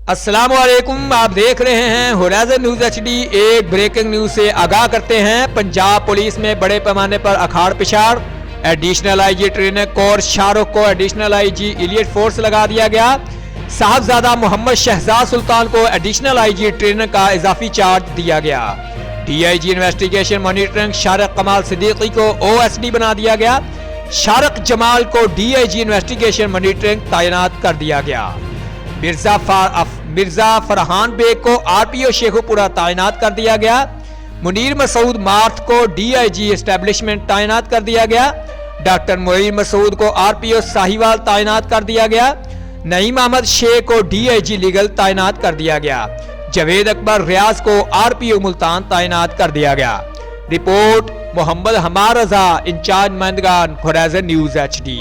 अस्सलाम वालेकुम, आप देख रहे हैं होराइजन न्यूज HD। एक ब्रेकिंग न्यूज से आगाह करते हैं। पंजाब पुलिस में बड़े पैमाने पर अखाड़ पिछाड़। Additional IG trainer core Shahrukh को एडिशनल IG इलियट फोर्स लगा दिया गया। साहबजादा मोहम्मद शहजाद सुल्तान को एडिशनल IG ट्रेनर का इजाफी चार्ज दिया गया। DIG इन्वेस्टिगेशन मॉनिटरिंग शारिक कमाल सिद्दीकी को OSD बना दिया गया। शारिक जमाल को DIG इन्वेस्टिगेशन मॉनिटरिंग तैनात कर दिया गया। मिर्जा फरहान बेग को RPO शेखुपुरा तैनात कर दिया गया। मुनीर मसूद मार्थ को DIG एस्टेब्लिशमेंट तैनात कर दिया गया। डॉक्टर मुनीर मसूद को RPO साहिवाल तैनात कर दिया गया। नईम अहमद शेख को DIG लीगल तैनात कर दिया गया। जवेद अकबर रियाज को RPO मुल्तान तैनात कर दिया गया। रिपोर्ट मोहम्मद हमार रजा, इंचार्ज मंदगान, होराइजन न्यूज HD।